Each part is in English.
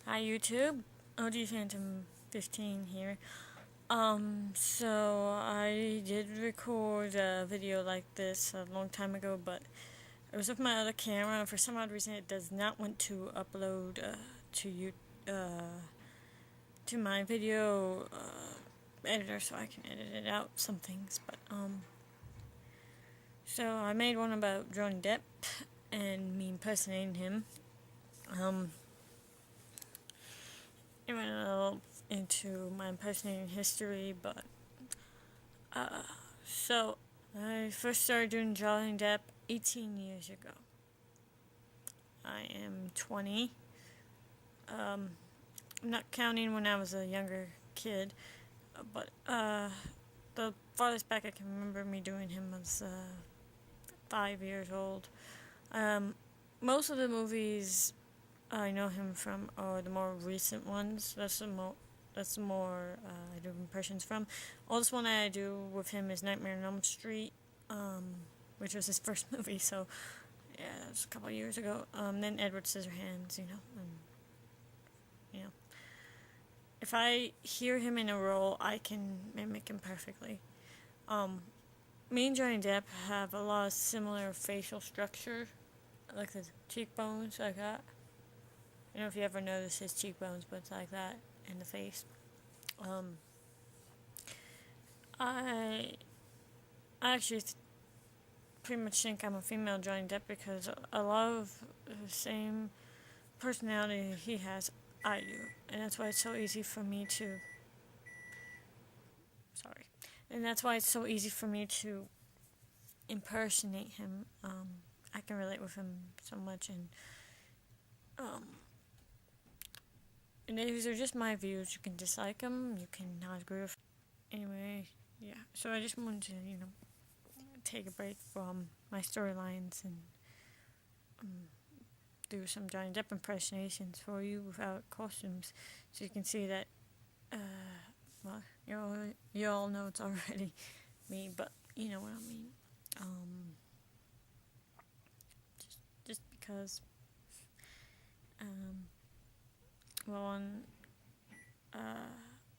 Hi YouTube, Ogphantom15 here. So I did record a video like this a long time ago, but it was with my other camera, and for some odd reason it does not want to upload to my video editor, so I can edit it out, some things, but so I made one about Johnny Depp and me impersonating him. It went a little into my impersonating history, but so I first started doing Johnny Depp 18 years ago. I am 20. I'm not counting when I was a younger kid, but the farthest back I can remember me doing him was 5 years old. Most of the movies I know him from are the more recent ones. That's the more I do impressions from. Oldest one I do with him is Nightmare on Elm Street, which was his first movie, so yeah, it was a couple of years ago. Then Edward Scissorhands, if I hear him in a role, I can mimic him perfectly. Me and Johnny Depp have a lot of similar facial structure, like the cheekbones, like that. I don't know if you ever notice his cheekbones, but it's like that in the face. I actually pretty much think I'm a female Johnny Depp because a lot of the same personality he has, I do. And that's why it's so easy for me to... Sorry. And that's why it's so easy for me to impersonate him. I can relate with him so much, and these are just my views. You can dislike them, you can not agree with them. Anyway, yeah. So I just wanted to, take a break from my storylines and do some Johnny Depp impersonations for you without costumes, so you can see that, well, you all know it's already me, but you know what I mean. Just because, well,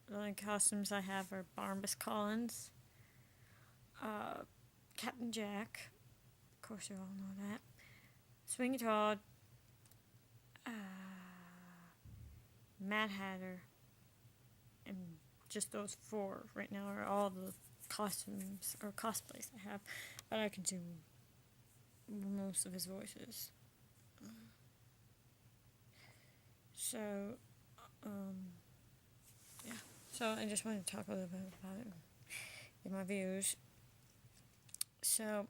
the only costumes I have are Barnabas Collins, Captain Jack, of course you all know that, Sweeney Todd, Mad Hatter, and just those four right now are all the costumes or cosplays I have, but I can do most of his voices. So, yeah. So I just wanted to talk a little bit about it, give my views. So,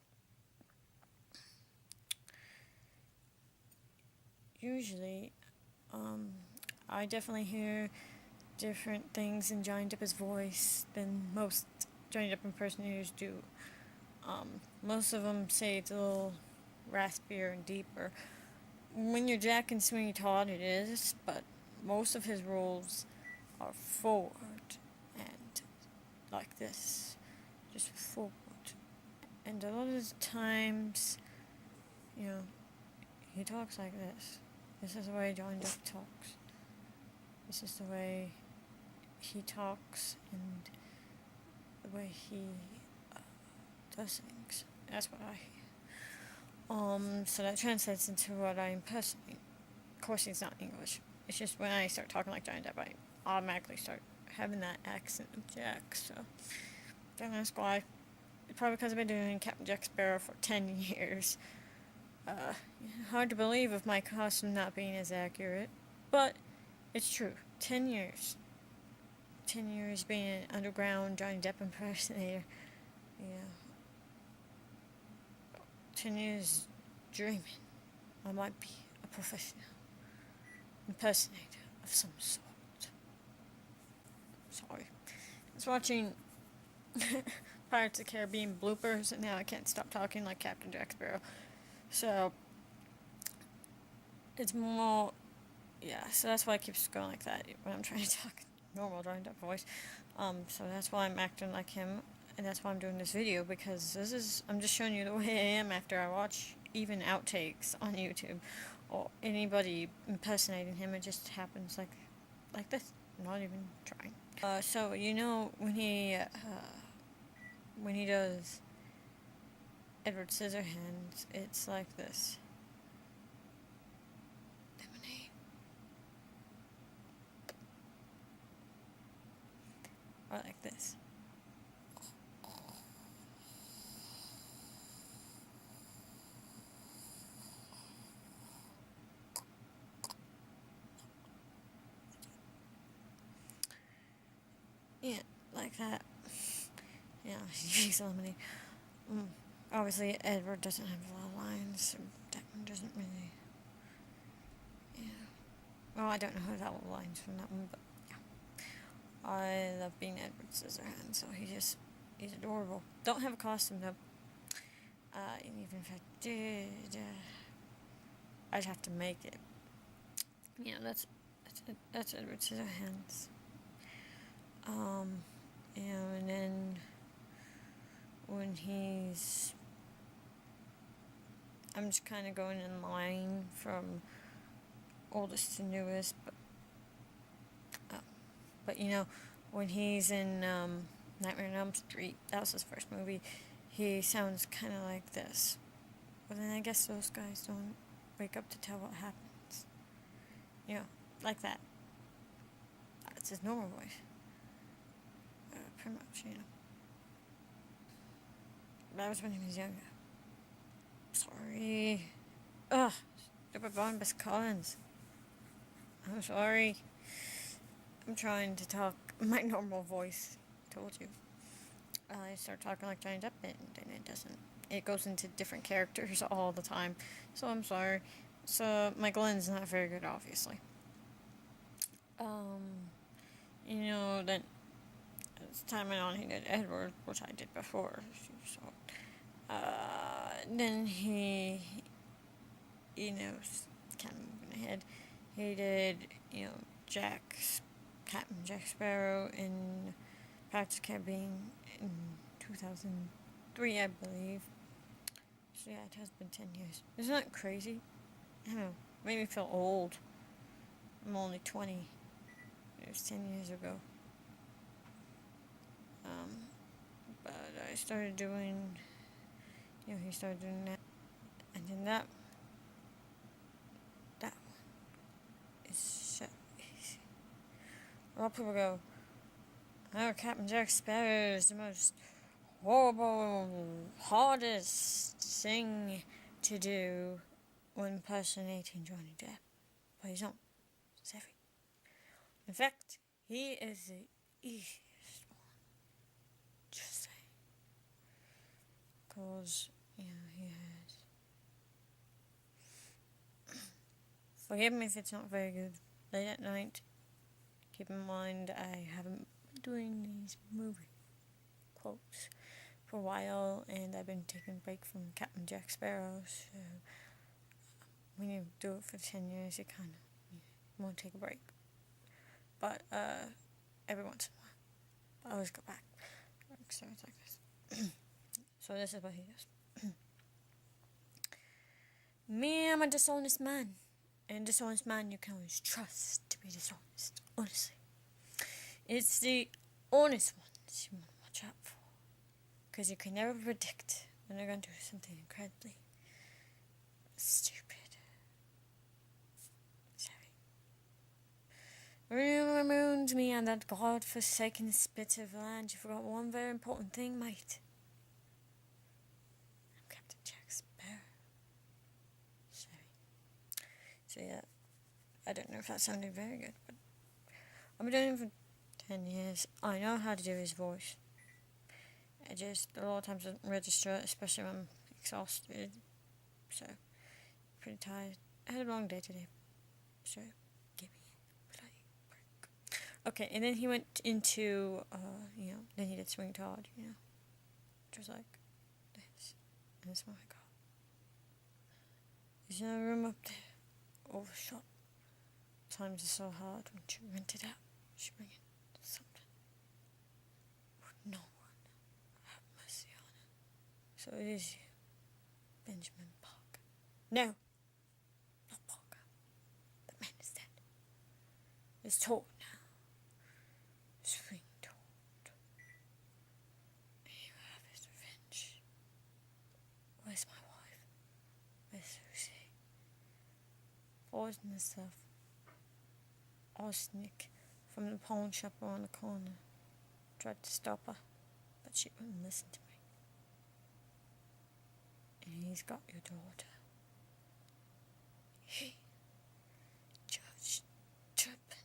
usually, I definitely hear different things in Johnny Depp's voice than most Johnny Depp impersonators do. Most of them say it's a little raspier and deeper. When you're Jack and Sweeney Todd, it is, but most of his roles are forward and like this, just forward. And a lot of the times, he talks like this. This is the way Johnny Depp talks. This is the way he talks and the way he does things. That's what I hear. So that translates into what I impersonate. Of course, it's not English. It's just when I start talking like Johnny Depp, I automatically start having that accent of Jack. So don't ask why. It's probably because I've been doing Captain Jack Sparrow for 10 years. Hard to believe of my costume not being as accurate, but it's true. 10 years. 10 years being an underground Johnny Depp impersonator. 10 years dreaming I might be a professional impersonator of some sort. Sorry. I was watching Pirates of the Caribbean bloopers, and now I can't stop talking like Captain Jack Sparrow. So, it's more... Yeah, so that's why I keep going like that when I'm trying to talk normal Johnny Depp voice. So that's why I'm acting like him, and that's why I'm doing this video, because I'm just showing you the way I am after I watch even outtakes on YouTube, or anybody impersonating him. It just happens like this. I'm not even trying. So you know when he does Edward Scissorhands, it's like this. Lemonade. Or like this. Yeah, like that. Yeah, he drinks lemonade. Obviously, Edward doesn't have a lot of lines. So that one doesn't really. Yeah. Well, I don't know how that lines from that one, but yeah. I love being Edward Scissorhands, so he's adorable. Don't have a costume though. And even if I did, I'd have to make it. Yeah, that's Edward Scissorhands. And then when I'm just kind of going in line from oldest to newest, but you know, when he's in Nightmare on Elm Street, that was his first movie, he sounds kind of like this. But then I guess those guys don't wake up to tell what happens. You know, like that. That's his normal voice. Pretty much, you know. That was when he was younger. Sorry. Ugh, stupid Barnabas Collins. I'm sorry. I'm trying to talk my normal voice. Told you. I start talking like Johnny Depp, and it doesn't. It goes into different characters all the time. So I'm sorry. So my Glen's not very good, obviously. You know, then this time went on, he did Edward, which I did before. So, then he, you know, kind of moving ahead. He did, you know, Captain Jack Sparrow in Pirates of the Caribbean in 2003, I believe. So yeah, it has been 10 years. Isn't that crazy? I don't know. Made me feel old. I'm only 20. It was 10 years ago. But I started doing, you know, he started doing that. And then that one is so easy. A lot of people go, oh, Captain Jack Sparrow is the most horrible, hardest thing to do when impersonating Johnny Depp. But he's not. It's heavy. In fact, he is the easiest one. Just saying. Because, you know, he has. Forgive me if it's not very good. Late at night. Keep in mind, I haven't been doing these movie quotes for a while, and I've been taking a break from Captain Jack Sparrow, so when you do it for 10 years, you kind of want to take a break. But, every once in a while, I always go back. So it's like this. So this is what he does. Me, I'm a dishonest man. And dishonest man you can always trust to be dishonest, honestly. It's the honest ones you want to watch out for. Because you can never predict when they're going to do something incredibly stupid. Sorry. Ruins me on that god-forsaken spit of land. You forgot one very important thing, mate. I'm Captain Jack Sparrow. So yeah, I don't know if that sounded very good, but I've been doing it for 10 years. I know how to do his voice. I just, a lot of times doesn't register, especially when I'm exhausted. So, pretty tired. I had a long day today. So, give me a bloody break. Okay, and then he went into, you know, then he did Sweeney Todd, you know. Which was like this. And this one I got. There's another room up there. Overshot. Times are so hard when you rent it out. You bring in something. Would no one have mercy on it? So it is you, Benjamin Parker. No, not Parker. is Todd now. Sweeney Todd. He will have his revenge. Where's my wife? Where's Lucy? Frozen herself. Arsenic from the pawn shop around the corner. Tried to stop her, but she wouldn't listen to me. And he's got your daughter. He, Judge Turpin.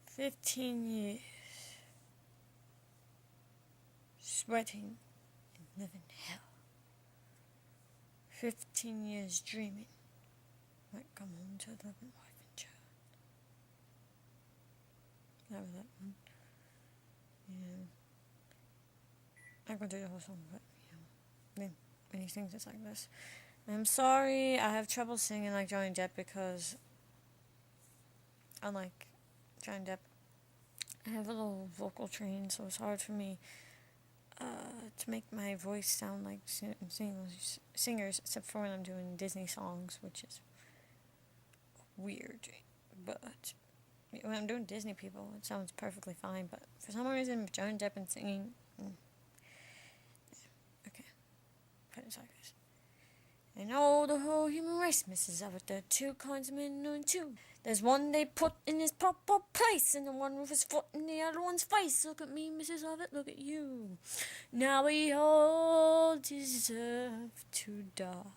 "15 years. Sweating and living hell. 15 years dreaming. Might come home to a loving wife and child." That was that one. Yeah. I could do the whole song, but, when he sings it's like this. I'm sorry, I have trouble singing like Johnny Depp because, unlike Johnny Depp, I have a little vocal train, so it's hard for me to make my voice sound like singers, except for when I'm doing Disney songs, which is weird. But when I'm doing Disney people, it sounds perfectly fine. But for some reason, Johnny Depp and singing, okay, put it like this. And all the whole human race misses out there. Two kinds of men and two. There's one they put in his proper place, and the one with his foot in the other one's face. Look at me, Mrs. Lovett, look at you. Now we all deserve to die.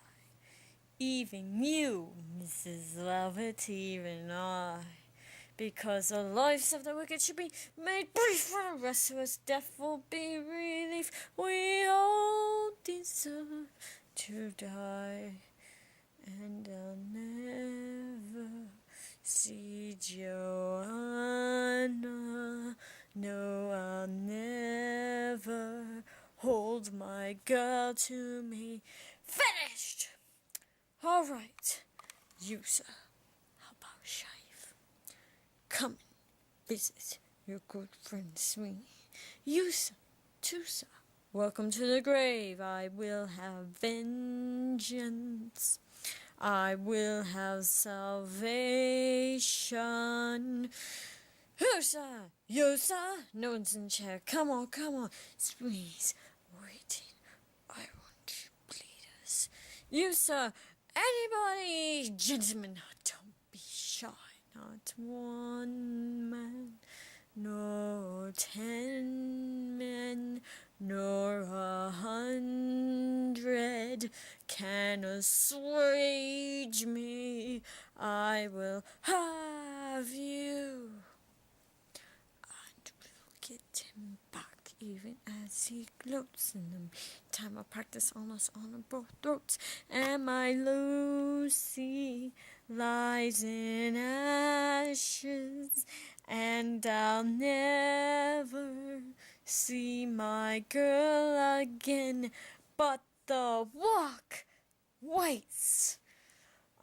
Even you, Mrs. Lovett, even I. Because the lives of the wicked should be made brief, for the rest of us death will be relief. We all deserve to die, and I'll never see Joanna. No, I'll never hold my girl to me. Finished! Alright, you, sir, how about shave? Come and visit your good friend Sweeney. You, sir, too, sir. Welcome to the grave. I will have vengeance. I will have salvation. Who, sir? You, sir? No one's in chair. Come on, come on. Sweeney's waiting. I want you bleeders. You, sir? Anybody? Gentlemen, don't be shy. Not one man, nor 10 men, nor 100 can assuage me. I will have you, and we'll get him back, even as he gloats. In the meantime, I'll practice on us on both throats. And my Lucy lies in ashes, and I'll never see my girl again. But the walk waits.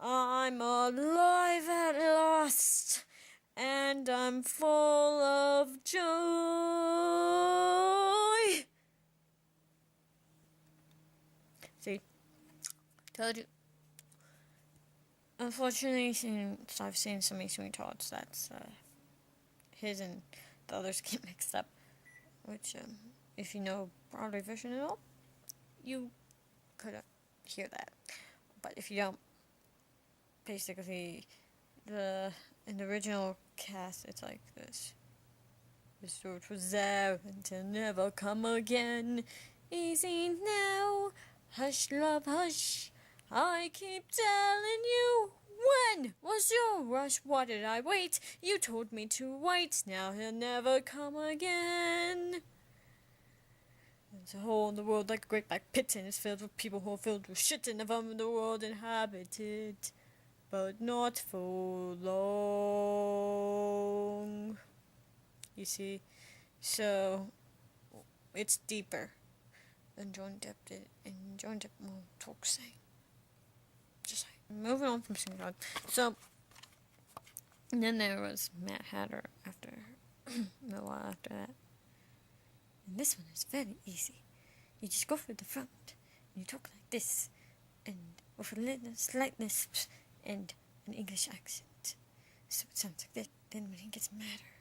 I'm alive at last, and I'm full of joy. See, told you. Unfortunately, since I've seen so many Sweeney Todds, that's his and the others get mixed up. Which, if you know Broadway version at all, you could hear that. But if you don't, basically, in the original cast, it's like this. The sword was there and to never come again. Easy now, hush, love, hush. I keep telling you, when was your rush? Why did I wait? You told me to wait, now he'll never come again. There's a hole in the world like a great black pit, and it's filled with people who are filled with shit, and of the world inhabited, but not for long. You see? So, it's deeper than Johnny Depp did, and Johnny Depp won't talk sing. Just like, moving on from Sweeney Todd. So, and then there was Mad Hatter after, a while after that. And this one is very easy. You just go for the front, and you talk like this. and with a little slight lisp and an English accent. So it sounds like that. Then when he gets madder,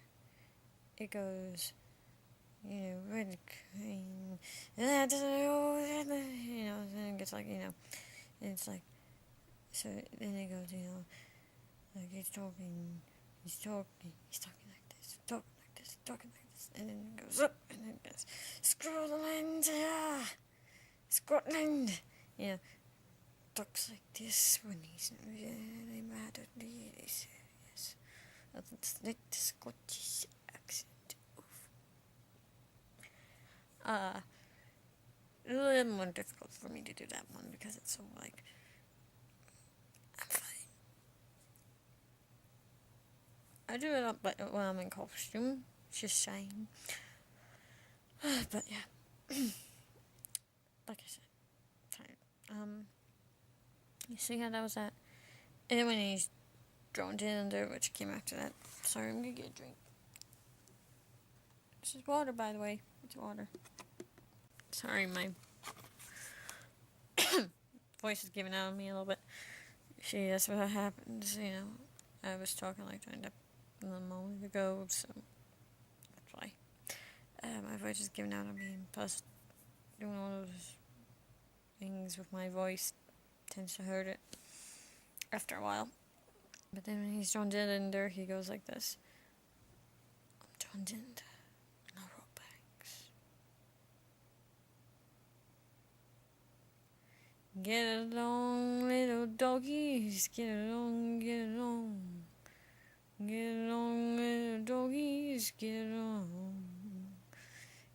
it goes, red cream, and it gets like, and it's like, so then it goes, like he's talking like this, and then it goes up, and then it goes, Scotland, Scotland, talks like this when he's really mad at me, yes. It's like the Scottish accent. A little more difficult for me to do that one because it's so like, I'm fine. I do it up when I'm in costume, just saying. But yeah, like I said, tired. You see how that was that? And then when he's drawn in under, which came after that. Sorry, I'm gonna get a drink. This is water, by the way. It's water. Sorry, my voice is giving out on me a little bit. See, that's what happens, I was talking like Johnny Depp a moment ago, so that's why. My voice is giving out on me, and plus doing all those things with my voice tends to hurt it after a while. But then when he's John Dillinger, he goes like this. I'm John Dillinger, no rope banks. Get along, little doggies, get along, get along. Get along, little doggies, get along.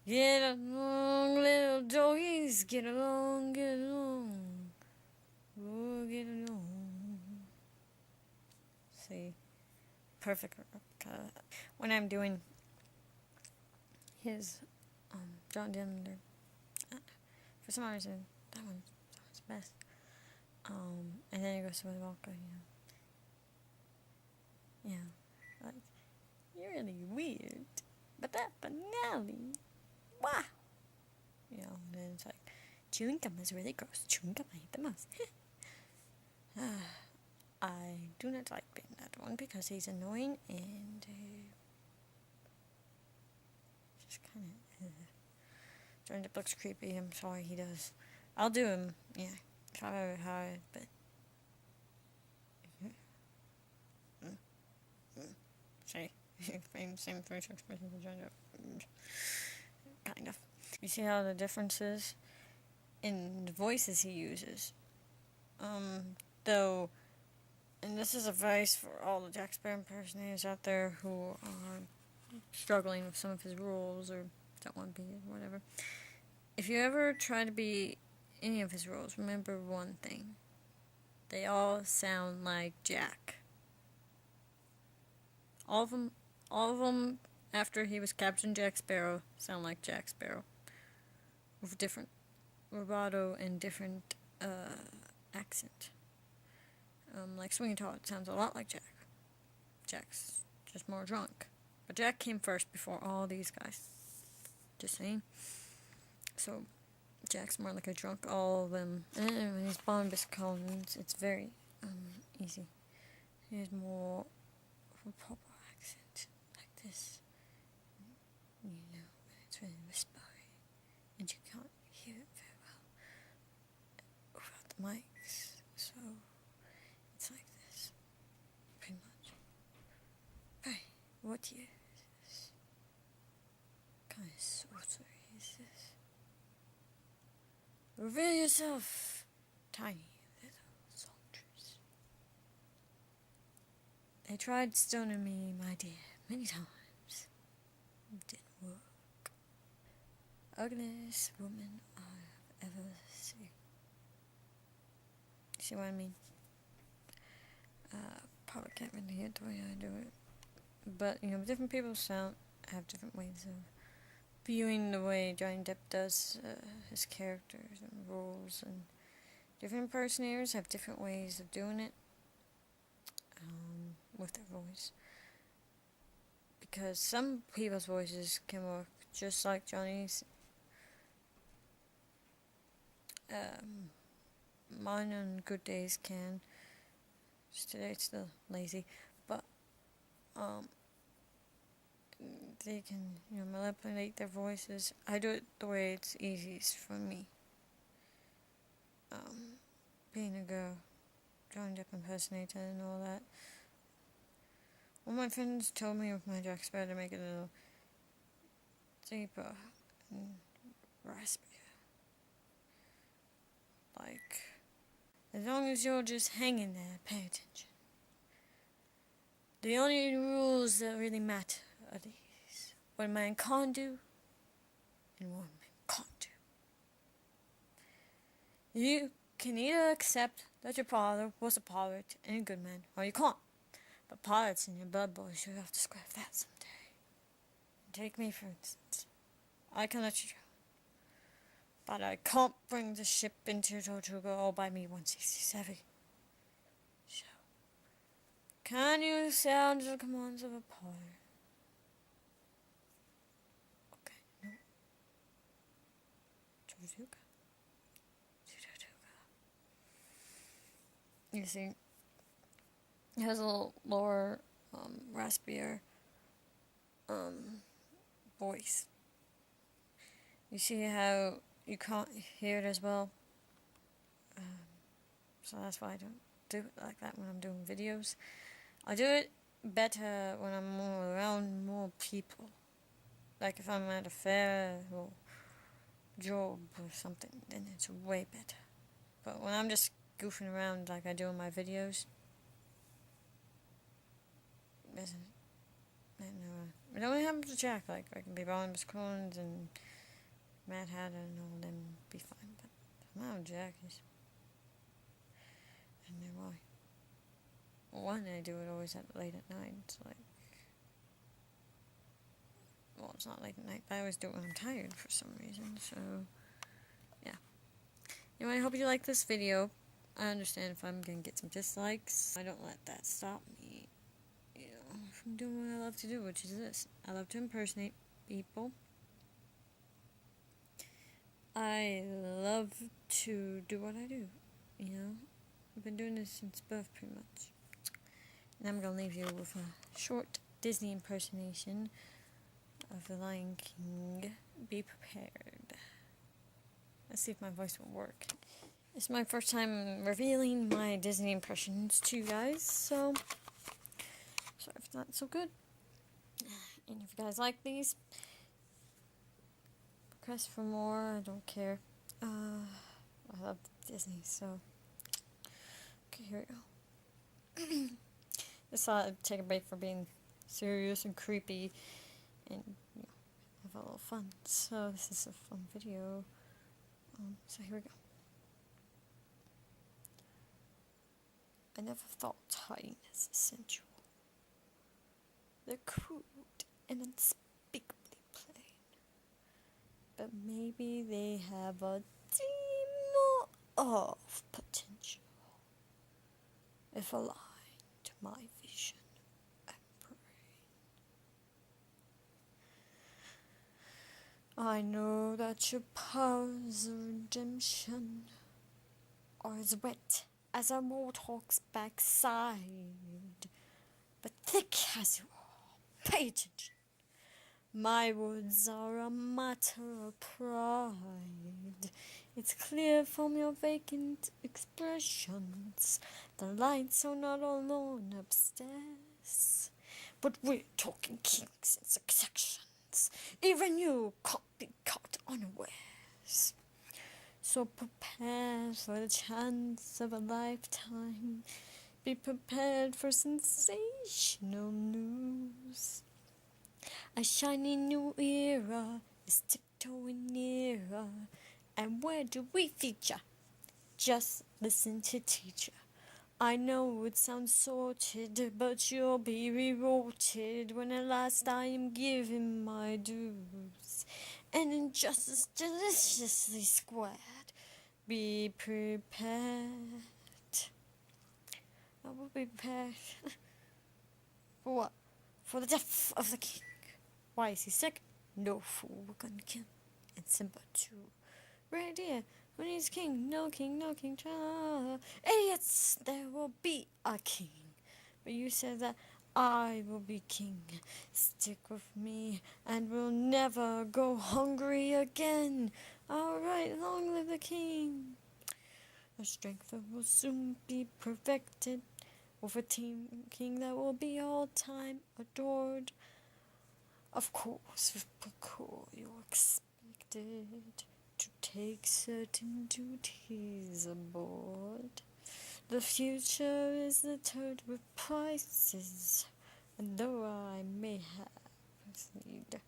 Get along, little doggies, get along, get along. Oh, get along. See, perfect. When I'm doing his John Dillinger, for some reason that one's best. And then he goes to the Walker, like, you're really weird, but that finale, wow. And then it's like, chewing gum is really gross. Chewing gum I hate the most. I do not like being that one because he's annoying and just kind of Johnny Depp looks creepy. I'm sorry, he does. I'll do him, try very hard, but say same facial expression for Johnny Depp, kind of. You see how the difference is in the voices he uses, though. And this is advice for all the Jack Sparrow impersonators out there who are struggling with some of his roles or don't want to be or whatever. If you ever try to be any of his roles, remember one thing. They all sound like Jack. All of them after he was Captain Jack Sparrow sound like Jack Sparrow. With different vibrato and different accent. Like Sweeney Todd sounds a lot like Jack. Jack's just more drunk. But Jack came first before all these guys. Just saying. So, Jack's more like a drunk, all of them. And when he's Barnabas Collins, it's very easy. He has more of a proper accent, like this. It's really whispery. And you can't hear it very well without the mics. So, it's like this, pretty much. Hey, what year is this? What kind of sorcery is this? Reveal yourself, tiny little soldiers. They tried stoning me, my dear, many times. It didn't work. Ugliest woman I've ever seen. See what I mean? Probably can't really hear the way I do it. But, different people have different ways of viewing the way Johnny Depp does his characters and roles, and different impersonators have different ways of doing it with their voice. Because some people's voices can work just like Johnny's. mine on good days can. Just today it's still lazy, but they can, manipulate their voices. I do it the way it's easiest for me. Being a girl, Johnny Depp impersonator and all that. One of my friends told me with my Drak Shadows to make it a little deeper and raspier. Like, as long as you're just hanging there, pay attention. The only rules that really matter are these: what a man can't do and what a man can't do. You can either accept that your father was a pirate and a good man, or you can't. But pirates in your blood, boys, you have to scrap that someday. Take me, for instance. I can let you drown, but I can't bring the ship into Tortuga all by me 167. So, can you sound the commands of a pirate? Okay, no. Tortuga. You see, it has a little lower, raspier, voice. You see how you can't hear it as well? So that's why I don't do it like that when I'm doing videos. I do it better when I'm more around more people. Like if I'm at a fair or job or something, then it's way better. But when I'm just goofing around like I do in my videos, it only happens to Jack. Like I can be Brian Biscones and Mad Hatter and all them be fine, but somehow Jack is. I don't know why. One, I do it always late at night. It's like, well, it's not late at night, but I always do it when I'm tired for some reason. So, yeah. Anyway, I hope you like this video. I understand if I'm gonna get some dislikes. I don't let that stop me, from doing what I love to do, which is this. I love to impersonate people. I love to do what I do, I've been doing this since birth, pretty much. And I'm going to leave you with a short Disney impersonation of the Lion King. Be prepared. Let's see if my voice will work. It's my first time revealing my Disney impressions to you guys, so sorry if it's not so good. And if you guys like these, request for more, I don't care. I love Disney, so. Okay, here we go. Just thought I'd take a break from being serious and creepy and, have a little fun. So, this is a fun video. So, here we go. I never thought tidiness sensual. They're crude and unspeakably plain. But maybe they have a demon of potential, if aligned to my vision and brain. I know that your powers of redemption are as wet as a warthog's backside, but thick as you are. Pay attention. My words are a matter of pride. It's clear from your vacant expressions. The lights are not alone upstairs, but we're talking kinks and successions. Even you can't be caught unawares. So prepare for the chance of a lifetime. Be prepared for sensational news. A shiny new era is tiptoeing nearer. And where do we feature? Just listen to teacher. I know it sounds sorted, but you'll be rewarded when at last I am given my dues. And injustice deliciously squared. Be prepared. I will be prepared. For what? For the death of the king. Why is he sick? No fool, we're gonna kill him. And Simba too. Right here, When he's king, no king, no king, cha. Idiots, there will be a king. But you said that I will be king. Stick with me, and we'll never go hungry again. Alright, long live the king. The strength that will soon be perfected. With a team king that will be all time adored. Of course, with Paco, you're expected to take certain duties aboard. The future is littered with prices, and though I may have proceed,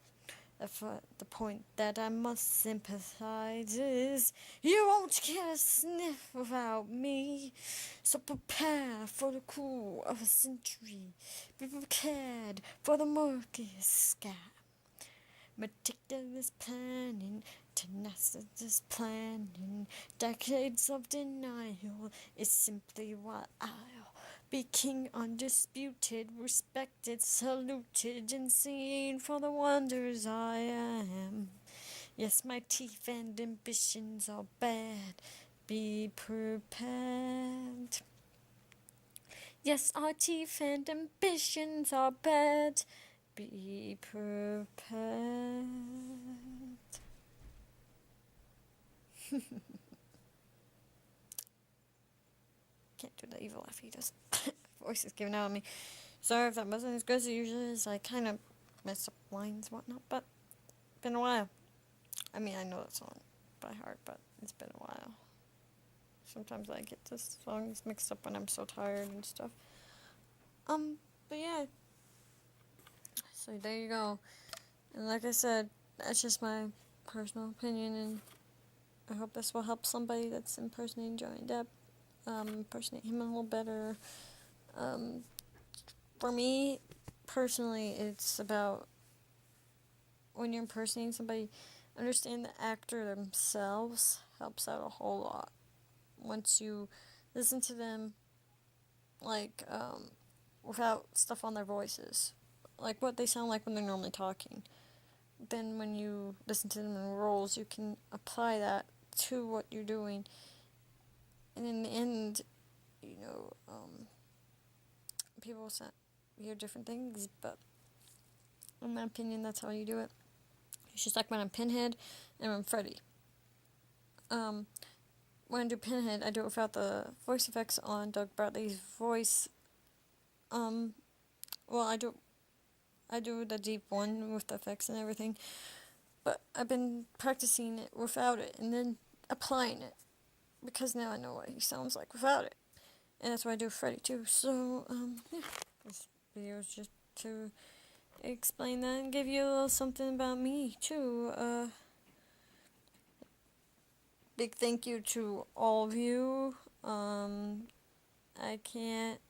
the point that I must sympathize is you won't get a sniff without me. So prepare for the cool of a century. Be prepared for the murkiest scam. Meticulous planning, tenacious planning, decades of denial is simply what I'll be king undisputed, respected, saluted, and seen for the wonders I am. Yes, my teeth and ambitions are bad. Be prepared. Yes, our teeth and ambitions are bad. Be prepared. Can't do the evil laugh he does. Voice is giving out on me. Sorry if that wasn't as good as it usually is. I kind of mess up lines and whatnot, but it's been a while. I mean, I know that song by heart, but it's been a while. Sometimes I get the songs mixed up when I'm so tired and stuff. But yeah. So there you go. And like I said, that's just my personal opinion, and I hope this will help somebody that's impersonating Johnny Depp, impersonate him a little better. For me, personally, it's about when you're impersonating somebody, understand the actor themselves helps out a whole lot. Once you listen to them, like, without stuff on their voices, like what they sound like when they're normally talking. Then when you listen to them in roles, you can apply that to what you're doing. And in the end, you know, people hear different things, but in my opinion, that's how you do it. It's just like when I'm Pinhead and when I'm Freddy. When I do Pinhead, I do it without the voice effects on Doug Bradley's voice. Well, I do the deep one with the effects and everything, but I've been practicing it without it and then applying it, because now I know what he sounds like without it, and that's what I do with Freddy too. So, yeah, this video is just to explain that and give you a little something about me too. Big thank you to all of you. I can't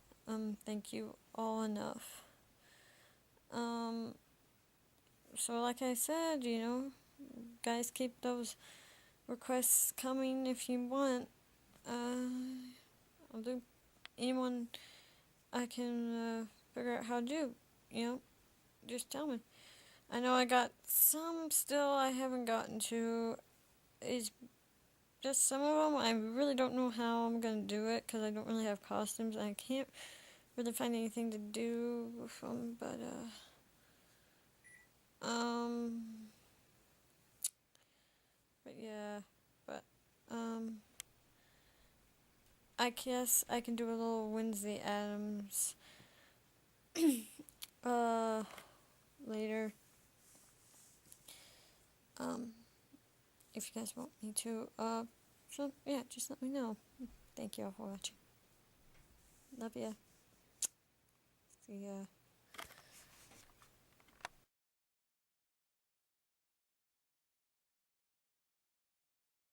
thank you all enough. So like I said, you know, guys, keep those requests coming if you want. I'll do anyone I can figure out how to do, you know, just tell me. I know I got some still I haven't gotten to. It's just some of them I really don't know how I'm gonna do it, because I don't really have costumes. I can't really find anything to do with them, but yeah, but I guess I can do a little Wednesday Addams later. If you guys want me to. So yeah, just let me know. Thank you all for watching. Love ya. See ya.